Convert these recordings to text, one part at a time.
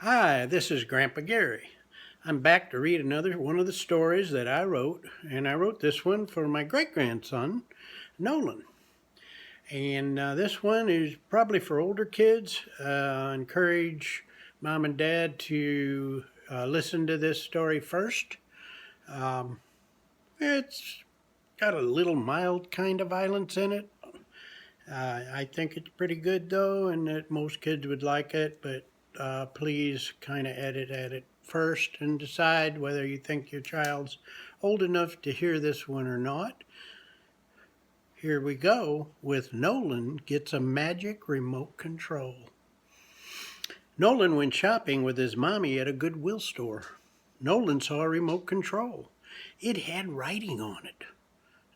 Hi, this is Grandpa Gary. I'm back to read another one of the stories that I wrote, and I wrote this one for my great grandson, Nolan. And this one is probably for older kids. Encourage mom and dad to listen to this story first. Um, it's got a little mild kind of violence in it. I think it's pretty good though, and that most kids would like it, but please kind of edit at it first and decide whether you think your child's old enough to hear this one or not. Here we go with Nolan Gets a Magic Remote Control. Nolan went shopping with his mommy at a Goodwill store. Nolan saw a remote control. It had writing on it.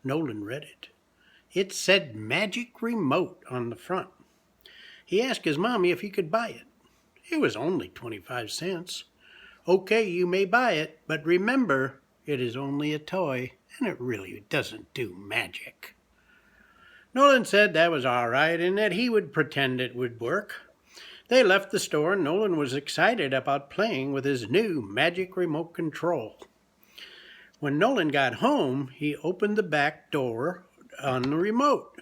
Nolan read it. It said Magic Remote on the front. He asked his mommy if he could buy it. It was only 25 cents. Okay, you may buy it, but remember, it is only a toy, and it really doesn't do magic. Nolan said that was all right and that he would pretend it would work. They left the store and Nolan was excited about playing with his new magic remote control. When Nolan got home, he opened the back door on the remote,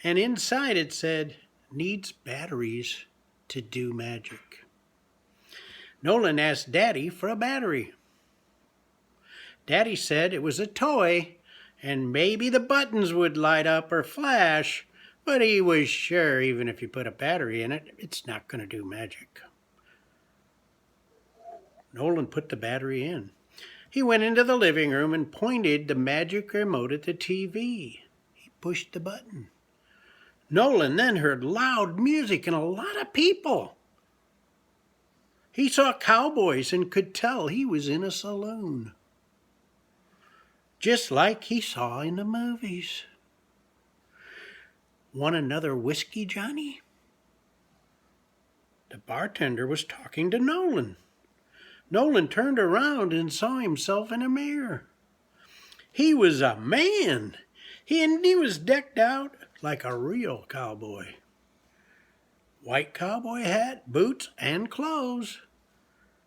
and inside it said, "Needs batteries to do magic." Nolan asked Daddy for a battery. Daddy said it was a toy and maybe the buttons would light up or flash, but he was sure even if you put a battery in it, it's not going to do magic. Nolan put the battery in. He went into the living room and pointed the magic remote at the TV. He pushed the button. Nolan then heard loud music and a lot of people. He saw cowboys and could tell he was in a saloon, just like he saw in the movies. Want another whiskey, Johnny? The bartender was talking to Nolan. Nolan turned around and saw himself in a mirror. He was a man, and he was decked out like a real cowboy. White cowboy hat, boots, and clothes.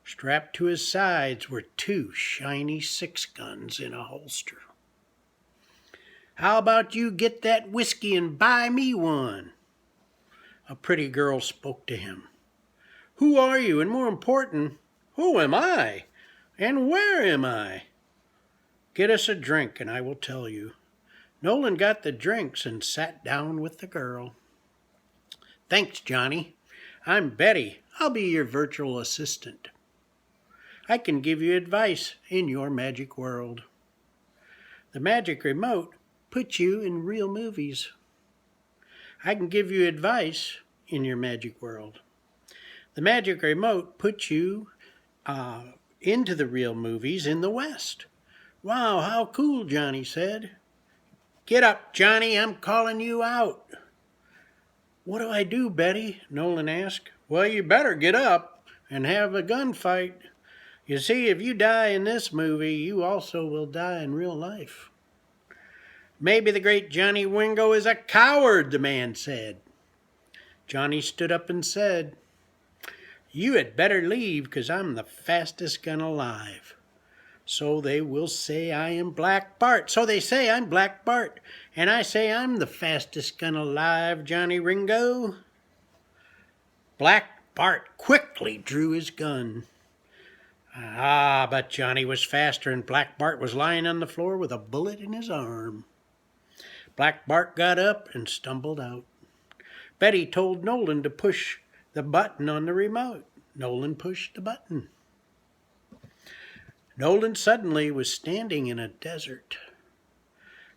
Strapped to his sides were two shiny 6-guns in a holster. "How about you get that whiskey and buy me one?" A pretty girl spoke to him. "Who are you? And more important, who am I? And where am I?" "Get us a drink and I will tell you." Nolan got the drinks and sat down with the girl. "Thanks, Johnny. I'm Betty. I'll be your virtual assistant. I can give you advice in your magic world. The magic remote puts you in real movies. I can give you advice in your magic world. The magic remote puts you into the real movies in the West." "Wow, how cool," Johnny said. "Get up, Johnny, I'm calling you out." "What do I do, Betty?" Nolan asked. "Well, you better get up and have a gunfight. You see, if you die in this movie, you also will die in real life." "Maybe the great Johnny Wingo is a coward," the man said. Johnny stood up and said, "You had better leave, 'cause I'm the fastest gun alive. So they will say I am Black Bart. So they say I'm Black Bart. And I say I'm the fastest gun alive, Johnny Ringo." Black Bart quickly drew his gun. But Johnny was faster, and Black Bart was lying on the floor with a bullet in his arm. Black Bart got up and stumbled out. Betty told Nolan to push the button on the remote. Nolan pushed the button. Nolan suddenly was standing in a desert.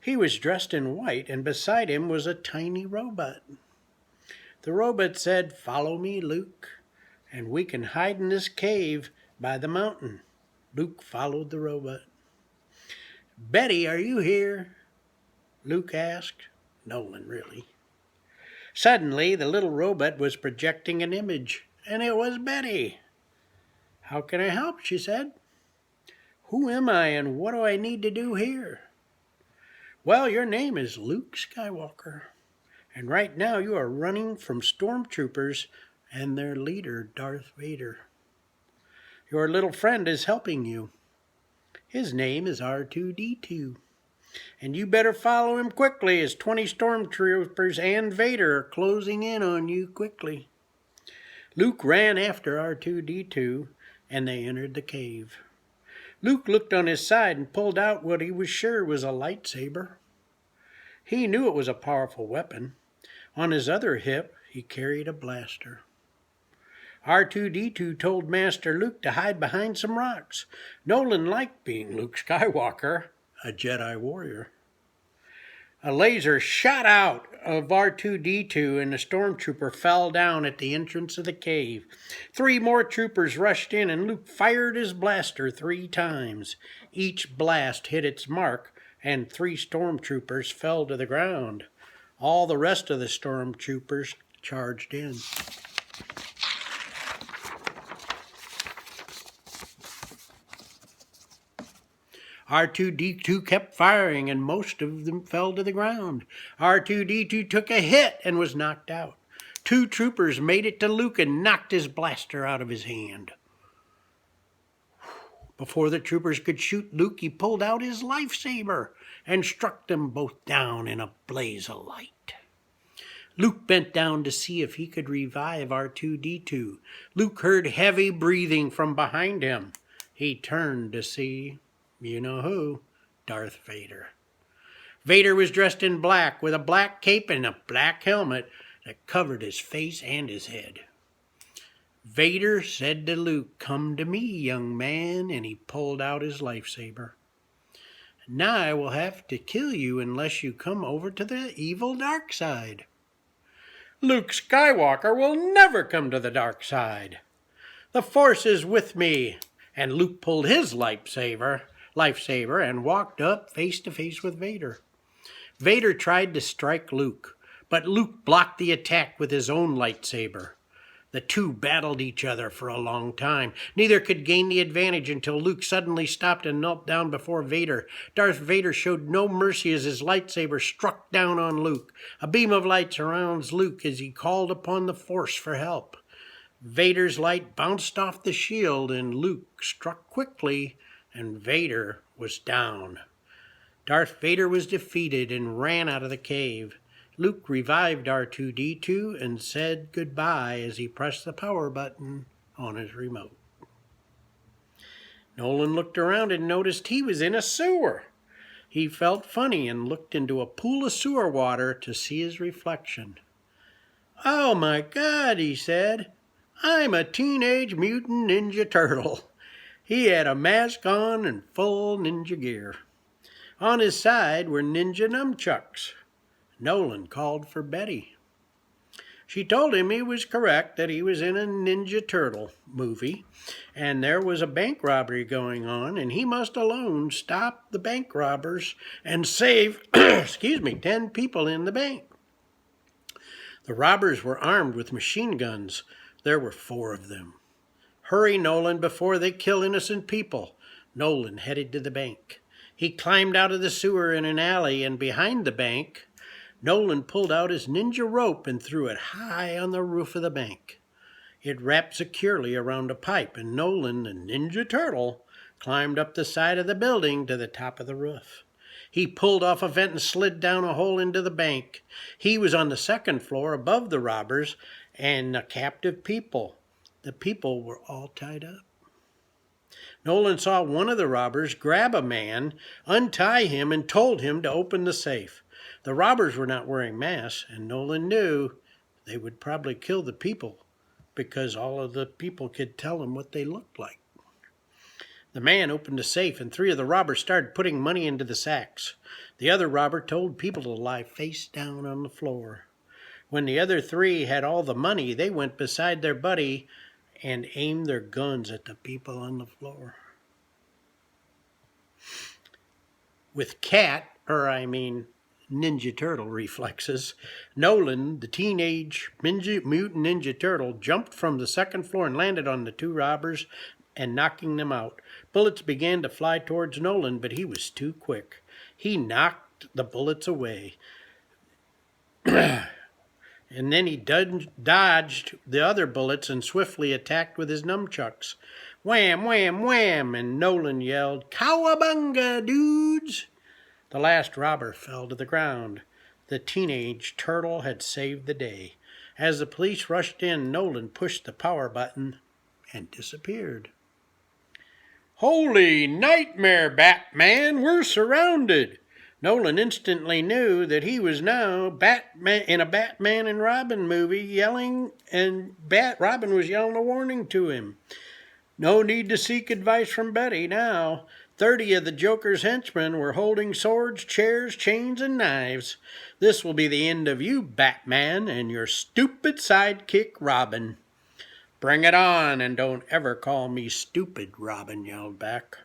He was dressed in white, and beside him was a tiny robot. The robot said, "Follow me, Luke, and we can hide in this cave by the mountain." Luke followed the robot. "Betty, are you here?" Luke asked. Nolan, really. Suddenly, the little robot was projecting an image, and it was Betty. "How can I help?" she said. "Who am I, and what do I need to do here?" "Well, your name is Luke Skywalker, and right now you are running from stormtroopers and their leader, Darth Vader. Your little friend is helping you. His name is R2-D2. And you better follow him quickly as 20 stormtroopers and Vader are closing in on you quickly. Luke ran after R2-D2 and they entered the cave. Luke looked on his side and pulled out what he was sure was a lightsaber. He knew it was a powerful weapon. On his other hip, he carried a blaster. R2-D2 told Master Luke to hide behind some rocks. Nolan liked being Luke Skywalker, a Jedi warrior. A laser shot out of R2-D2 and the stormtrooper fell down at the entrance of the cave. 3 more troopers rushed in and Luke fired his blaster 3 times. Each blast hit its mark and 3 stormtroopers fell to the ground. All the rest of the stormtroopers charged in. R2-D2 kept firing and most of them fell to the ground. R2-D2 took a hit and was knocked out. 2 troopers made it to Luke and knocked his blaster out of his hand. Before the troopers could shoot Luke, he pulled out his lightsaber and struck them both down in a blaze of light. Luke bent down to see if he could revive R2-D2. Luke heard heavy breathing from behind him. He turned to see, you know who, Darth Vader. Vader was dressed in black with a black cape and a black helmet that covered his face and his head. Vader said to Luke, "Come to me, young man," and he pulled out his lightsaber. "Now I will have to kill you unless you come over to the evil dark side." "Luke Skywalker will never come to the dark side. The Force is with me." And Luke pulled his lightsaber and walked up face to face with Vader. Vader tried to strike Luke, but Luke blocked the attack with his own lightsaber. The two battled each other for a long time. Neither could gain the advantage until Luke suddenly stopped and knelt down before Vader. Darth Vader showed no mercy as his lightsaber struck down on Luke. A beam of light surrounds Luke as he called upon the Force for help. Vader's light bounced off the shield and Luke struck quickly and Vader was down. Darth Vader was defeated and ran out of the cave. Luke revived R2-D2 and said goodbye as he pressed the power button on his remote. Nolan looked around and noticed he was in a sewer. He felt funny and looked into a pool of sewer water to see his reflection. "Oh my God," he said, "I'm a Teenage Mutant Ninja Turtle." He had a mask on and full ninja gear. On his side were ninja nunchucks. Nolan called for Betty. She told him he was correct, that he was in a Ninja Turtle movie, and there was a bank robbery going on, and he must alone stop the bank robbers and save 10 people in the bank. The robbers were armed with machine guns. There were 4 of them. "Hurry, Nolan, before they kill innocent people." Nolan headed to the bank. He climbed out of the sewer in an alley, and behind the bank, Nolan pulled out his ninja rope and threw it high on the roof of the bank. It wrapped securely around a pipe, and Nolan, the Ninja Turtle, climbed up the side of the building to the top of the roof. He pulled off a vent and slid down a hole into the bank. He was on the 2nd floor above the robbers and the captive people. The people were all tied up. Nolan saw one of the robbers grab a man, untie him, and told him to open the safe. The robbers were not wearing masks, and Nolan knew they would probably kill the people because all of the people could tell him what they looked like. The man opened the safe, and 3 of the robbers started putting money into the sacks. The other robber told people to lie face down on the floor. When the other 3 had all the money, they went beside their buddy and aimed their guns at the people on the floor. With Ninja Turtle reflexes, Nolan, the Teenage Mutant Ninja Turtle, jumped from the 2nd floor and landed on the 2 robbers and knocking them out. Bullets began to fly towards Nolan, but he was too quick. He knocked the bullets away. And then he dodged the other bullets and swiftly attacked with his nunchucks. Wham, wham, wham, and Nolan yelled, "Cowabunga, dudes!" The last robber fell to the ground. The teenage turtle had saved the day. As the police rushed in, Nolan pushed the power button and disappeared. "Holy nightmare, Batman! We're surrounded!" Nolan instantly knew that he was now Batman in a Batman and Robin movie, yelling, and Robin was yelling a warning to him. No need to seek advice from Betty now. 30 of the Joker's henchmen were holding swords, chairs, chains, and knives. "This will be the end of you, Batman, and your stupid sidekick, Robin." "Bring it on, and don't ever call me stupid," Robin yelled back.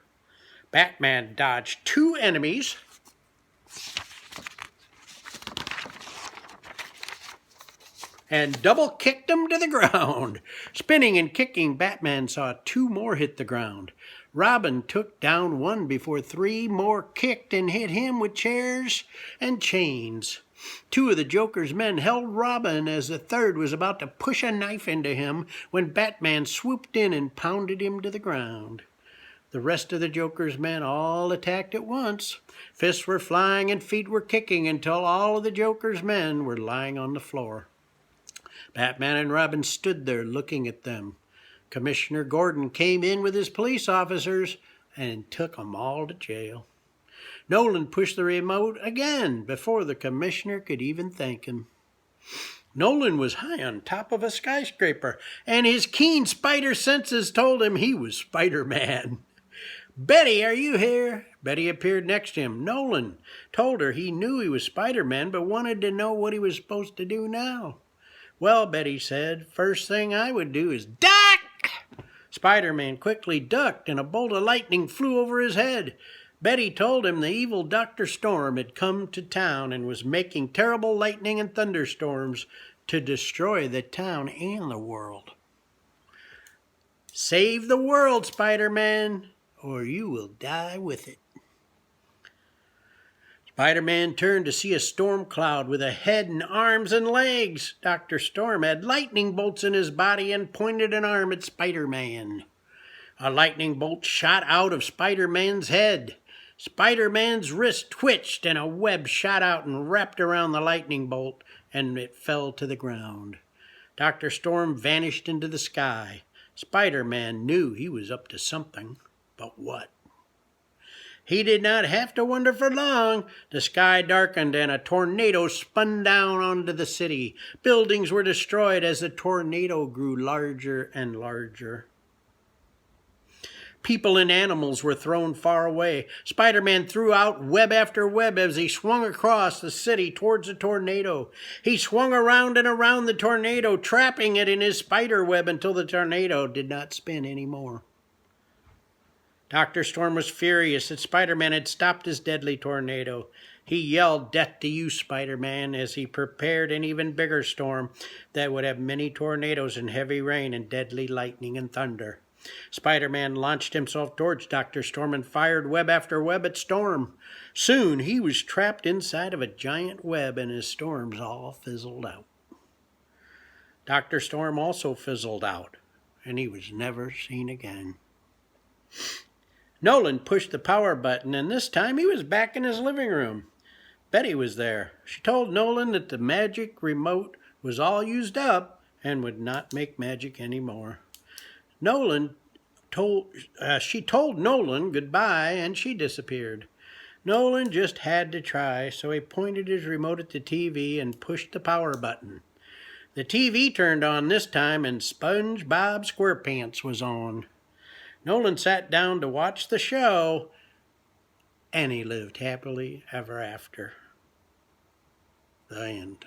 Batman dodged 2 enemies and double-kicked them to the ground. Spinning and kicking, Batman saw 2 more hit the ground. Robin took down 1 before 3 more kicked and hit him with chairs and chains. 2 of the Joker's men held Robin as the 3rd was about to push a knife into him when Batman swooped in and pounded him to the ground. The rest of the Joker's men all attacked at once. Fists were flying and feet were kicking until all of the Joker's men were lying on the floor. Batman and Robin stood there looking at them. Commissioner Gordon came in with his police officers and took them all to jail. Nolan pushed the remote again before the commissioner could even thank him. Nolan was high on top of a skyscraper, and his keen spider senses told him he was Spider-Man. "Betty, are you here?" Betty appeared next to him. Nolan told her he knew he was Spider-Man, but wanted to know what he was supposed to do now. "Well," Betty said, "first thing I would do is duck!" Spider-Man quickly ducked, and a bolt of lightning flew over his head. Betty told him the evil Dr. Storm had come to town and was making terrible lightning and thunderstorms to destroy the town and the world. "Save the world, Spider-Man, or you will die with it." Spider-Man turned to see a storm cloud with a head and arms and legs. Dr. Storm had lightning bolts in his body and pointed an arm at Spider-Man. A lightning bolt shot out of Spider-Man's head. Spider-Man's wrist twitched and a web shot out and wrapped around the lightning bolt, and it fell to the ground. Dr. Storm vanished into the sky. Spider-Man knew he was up to something, but what? He did not have to wonder for long. The sky darkened and a tornado spun down onto the city. Buildings were destroyed as the tornado grew larger and larger. People and animals were thrown far away. Spider-Man threw out web after web as he swung across the city towards the tornado. He swung around and around the tornado, trapping it in his spider web until the tornado did not spin anymore. Dr. Storm was furious that Spider-Man had stopped his deadly tornado. He yelled, "Death to you, Spider-Man," as he prepared an even bigger storm that would have many tornadoes and heavy rain and deadly lightning and thunder. Spider-Man launched himself towards Dr. Storm and fired web after web at Storm. Soon he was trapped inside of a giant web and his storms all fizzled out. Dr. Storm also fizzled out, and he was never seen again. Nolan pushed the power button, and this time he was back in his living room. Betty was there. She told Nolan that the magic remote was all used up and would not make magic anymore. She told Nolan goodbye, and she disappeared. Nolan just had to try, so he pointed his remote at the TV and pushed the power button. The TV turned on this time, and SpongeBob SquarePants was on. Nolan sat down to watch the show, and he lived happily ever after. The end.